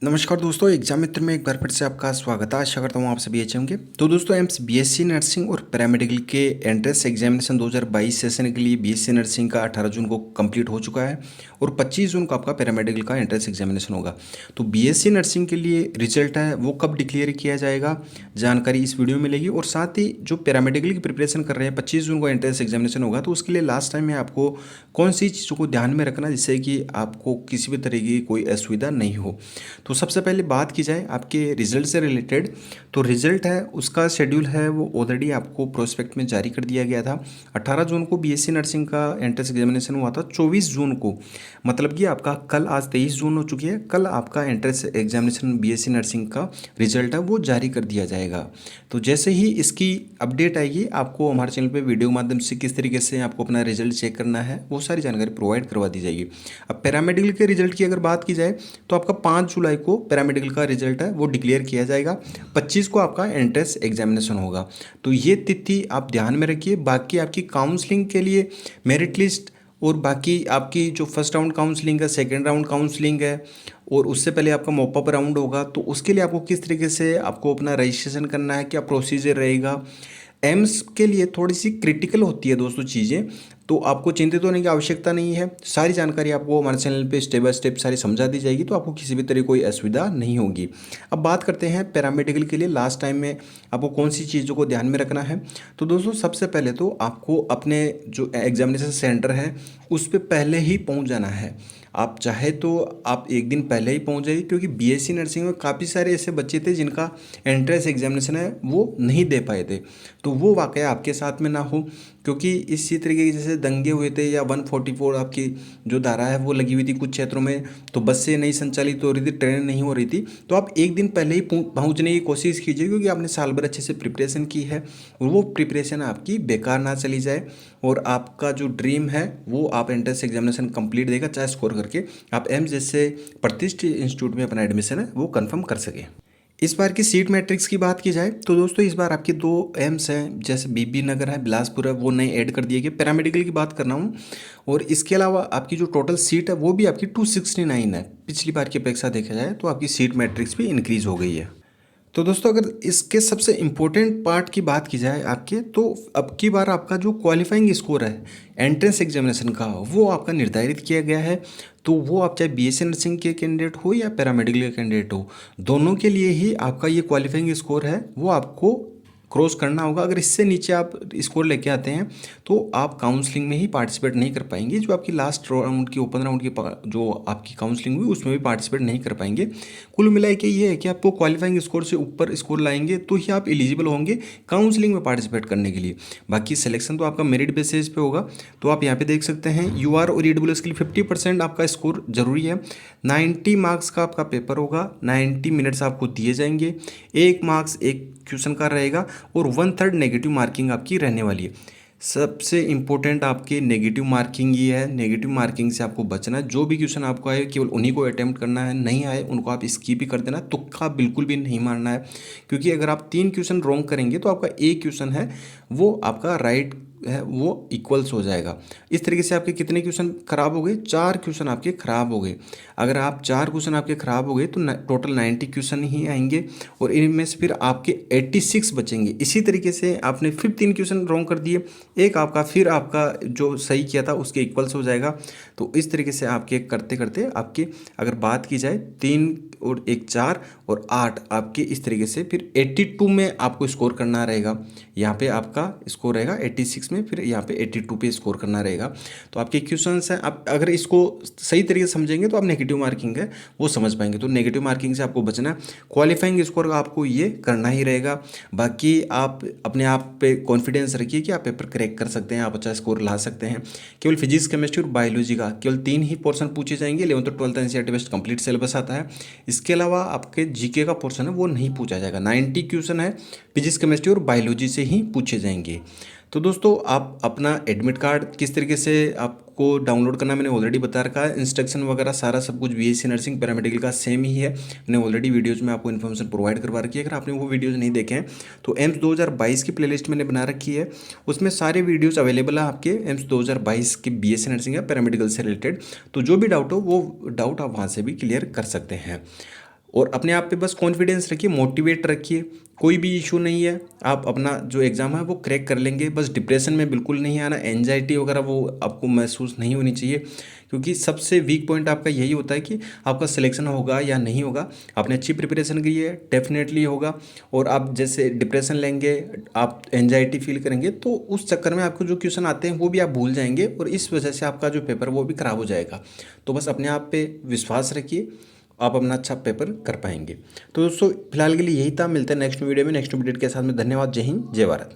नमस्कार दोस्तों, एग्जाम मित्र में एक बार फिर से आपका स्वागत है। आशा करता हूँ आप सभी अच्छे होंगे। तो दोस्तों एम्स बीएससी नर्सिंग और पैरामेडिकल के एंट्रेंस एग्जामिनेशन 2022 सेशन के लिए बीएससी नर्सिंग का 18 जून को कंप्लीट हो चुका है और 25 जून को आपका पैरामेडिकल का एंट्रेंस एग्जामिनेशन होगा। तो बीएससी नर्सिंग के लिए रिजल्ट है वो कब डिक्लेयर किया जाएगा, जानकारी इस वीडियो में मिलेगी। और साथ ही जो पैरामेडिकल की प्रिपरेशन कर रहे हैं 25 जून को एंट्रेंस एग्जामिनेशन होगा, तो उसके लिए लास्ट टाइम में आपको कौन सी चीज़ों को ध्यान में रखना जिससे कि आपको किसी भी तरह की कोई असुविधा नहीं हो। तो सबसे पहले बात की जाए आपके रिजल्ट से रिलेटेड, तो रिजल्ट है उसका शेड्यूल है वो ऑलरेडी आपको प्रोस्पेक्ट में जारी कर दिया गया था। 18 जून को बीएससी नर्सिंग का एंट्रेंस एग्जामिनेशन हुआ था। 24 जून को मतलब कि आपका कल, आज 23 जून हो चुकी है, कल आपका एंट्रेंस एग्जामिनेशन बीएससी नर्सिंग का रिजल्ट है वो जारी कर दिया जाएगा। तो जैसे ही इसकी अपडेट आएगी आपको हमारे चैनल पे वीडियो के माध्यम से किस तरीके से आपको अपना रिजल्ट चेक करना है वो सारी जानकारी प्रोवाइड करवा दी जाएगी। अब पैरामेडिकल के रिजल्ट की अगर बात की जाए तो आपका 5 जुलाई को पैरामेडिकल का रिजल्ट है वो डिक्लेयर किया जाएगा। 25 को आपका एंट्रेंस एग्जामिनेशन होगा। तो ये तिथि आप ध्यान में रखिए। बाकी आपकी काउंसलिंग के लिए मेरिट लिस्ट और बाकी आपकी जो फर्स्ट राउंड काउंसलिंग है, सेकेंड राउंड काउंसलिंग है और उससे पहले आपका मॉपअप राउंड होगा, तो उसके लिए आपको किस तरीके से आपको अपना रजिस्ट्रेशन करना है, क्या प्रोसीजर रहेगा। एम्स के लिए थोड़ी सी क्रिटिकल होती है दोस्तों चीज़ें, तो आपको चिंतित होने की आवश्यकता नहीं है। सारी जानकारी आपको हमारे चैनल पे स्टेप बाय स्टेप सारी समझा दी जाएगी, तो आपको किसी भी तरह कोई असुविधा नहीं होगी। अब बात करते हैं पैरामेडिकल के लिए लास्ट टाइम में आपको कौन सी चीज़ों को ध्यान में रखना है। तो दोस्तों सबसे पहले तो आपको अपने जो एग्जामिनेशन सेंटर है उस पर पहले ही पहुँच जाना है। आप चाहे तो आप एक दिन पहले ही पहुंच जाइए, क्योंकि बीएससी नर्सिंग में काफ़ी सारे ऐसे बच्चे थे जिनका एंट्रेंस एग्जामिनेशन है वो नहीं दे पाए थे। तो वो वाकया आपके साथ में ना हो, क्योंकि इसी तरीके के जैसे दंगे हुए थे या 144 आपकी जो धारा है वो लगी हुई थी कुछ क्षेत्रों में, तो बसें नहीं संचालित हो रही थी, ट्रेनें नहीं हो रही थी। तो आप एक दिन पहले ही पहुंचने की कोशिश कीजिए, क्योंकि आपने साल भर अच्छे से प्रिपरेशन की है और वो प्रिपरेशन आपकी बेकार ना चली जाए और आपका जो ड्रीम है वो आप एंट्रेंस एग्जामिनेशन कंप्लीट देगा चाहे स्कोर करके आप एम्स जैसे प्रतिष्ठित इंस्टीट्यूट में अपना एडमिशन है वो कंफर्म कर सके। इस बार की सीट मैट्रिक्स की बात की जाए तो दोस्तों इस बार आपके 2 एम्स हैं, जैसे बीबी नगर है, बिलासपुर है, वो नए ऐड कर दिए गए। पैरामेडिकल की बात कर रहा हूँ। और इसके अलावा आपकी जो टोटल सीट है वो भी आपकी 269 है। पिछली बार की अपेक्षा देखा जाए तो आपकी सीट मैट्रिक्स भी इंक्रीज हो गई है। तो दोस्तों अगर इसके सबसे इम्पोर्टेंट पार्ट की बात की जाए आपके, तो अब की बार आपका जो क्वालिफाइंग स्कोर है एंट्रेंस एग्जामिनेशन का वो आपका निर्धारित किया गया है। तो वो आप चाहे बीएससी नर्सिंग के कैंडिडेट हो या पैरामेडिकल के कैंडिडेट हो, दोनों के लिए ही आपका ये क्वालिफाइंग स्कोर है वो आपको क्रॉस करना होगा। अगर इससे नीचे आप स्कोर लेके आते हैं तो आप काउंसलिंग में ही पार्टिसिपेट नहीं कर पाएंगे। जो आपकी लास्ट राउंड की ओपन राउंड की जो आपकी काउंसलिंग हुई उसमें भी पार्टिसिपेट नहीं कर पाएंगे। कुल मिला के ये है कि आपको क्वालिफाइंग स्कोर से ऊपर स्कोर लाएंगे तो ही आप एलिजिबल होंगे काउंसलिंग में पार्टिसिपेट करने के लिए। बाकी सिलेक्शन तो आपका मेरिट बेसिस पे होगा। तो आप यहाँ पे देख सकते हैं यूआर और ईडब्ल्यूएस के लिए 50% आपका स्कोर जरूरी है। 90 मार्क्स का आपका पेपर होगा, 90 मिनट्स आपको दिए जाएंगे, 1 मार्क्स एक क्वेश्चन का रहेगा और 1/3 नेगेटिव मार्किंग आपकी रहने वाली है। सबसे इंपॉर्टेंट आपके नेगेटिव मार्किंग ये है, नेगेटिव मार्किंग से आपको बचना है। जो भी क्वेश्चन आपको आए केवल उन्हीं को अटेम्प्ट करना है, नहीं आए उनको आप स्किप भी कर देना, तुक्का बिल्कुल भी नहीं मारना है। क्योंकि अगर आप 3 क्वेश्चन रॉन्ग करेंगे तो आपका एक क्वेश्चन है वो आपका राइट है वो इक्वल्स हो जाएगा। इस तरीके से आपके कितने क्वेश्चन खराब हो गए, 4 क्वेश्चन आपके खराब हो गए। अगर आप 4 क्वेश्चन आपके खराब हो गए तो टोटल 90 क्वेश्चन ही आएंगे और इनमें से फिर आपके 86 बचेंगे। इसी तरीके से आपने फिर 3 क्वेश्चन रॉन्ग कर दिए, एक आपका फिर आपका जो सही किया था उसके इक्वल्स हो जाएगा। तो इस तरीके से आपके करते करते आपके अगर बात की जाए 3 और 1 4 और 8 आपके इस तरीके से फिर 82 में आपको स्कोर करना रहेगा। यहाँ पे आपका स्कोर रहेगा 86 में, फिर यहाँ पे 82 पे स्कोर करना रहेगा। तो आपके क्वेश्चंस हैं, आप अगर इसको सही तरीके से समझेंगे तो आप नेगेटिव मार्किंग है वो समझ पाएंगे। तो नेगेटिव मार्किंग से आपको बचना है। क्वालिफाइंग स्कोर का आपको ये करना ही रहेगा। बाकी आप अपने आप पे कॉन्फिडेंस रखिए कि आप पेपर क्रैक कर सकते हैं, आप अच्छा स्कोर ला सकते हैं। केवल फिजिक्स, केमिस्ट्री और बायोलॉजी का केवल 3 ही पोर्शन पूछे जाएंगे। 11th और 12th NCERT based complete syllabus आता है। इसके अलावा आपके जीके का पोर्शन है वो नहीं पूछा जाएगा। 90 क्वेश्चन है फिजिक्स, केमिस्ट्री और बायोलॉजी से ही पूछे जाएंगे। तो दोस्तों आप अपना एडमिट कार्ड किस तरीके से आपको डाउनलोड करना मैंने ऑलरेडी बता रखा है। इंस्ट्रक्शन वगैरह सारा सब कुछ बीएससी नर्सिंग पैरामेडिकल का सेम ही है। मैंने ऑलरेडी वीडियोज़ में आपको इन्फॉर्मेशन प्रोवाइड करवा रखी है। अगर आपने वो वीडियोज़ नहीं देखे हैं तो एम्स 2022 की प्लेलिस्ट मैंने बना रखी है, उसमें सारे वीडियोज़ अवेलेबल है आपके एम्स 2022 के बीएससी नर्सिंग या पैरामेडिकल से रिलेटेड। तो जो भी डाउट हो वो डाउट आप वहाँ से भी क्लियर कर सकते हैं। और अपने आप पे बस कॉन्फिडेंस रखिए, मोटिवेट रखिए, कोई भी इशू नहीं है, आप अपना जो एग्ज़ाम है वो क्रैक कर लेंगे। बस डिप्रेशन में बिल्कुल नहीं आना, एंजाइटी वगैरह वो आपको महसूस नहीं होनी चाहिए, क्योंकि सबसे वीक पॉइंट आपका यही होता है कि आपका सिलेक्शन होगा या नहीं होगा। आपने अच्छी प्रिपरेशन की है, डेफिनेटली होगा। और आप जैसे डिप्रेशन लेंगे, आप एंजाइटी फील करेंगे, तो उस चक्कर में आपको जो क्वेश्चन आते हैं वो भी आप भूल जाएंगे, और इस वजह से आपका जो पेपर वो भी खराब हो जाएगा। तो बस अपने आप पे विश्वास रखिए, आप अपना अच्छा पेपर कर पाएंगे। तो दोस्तों फिलहाल के लिए यही था, मिलते हैं नेक्स्ट वीडियो में नेक्स्ट अपडेट के साथ में। धन्यवाद, जय हिंद, जय भारत।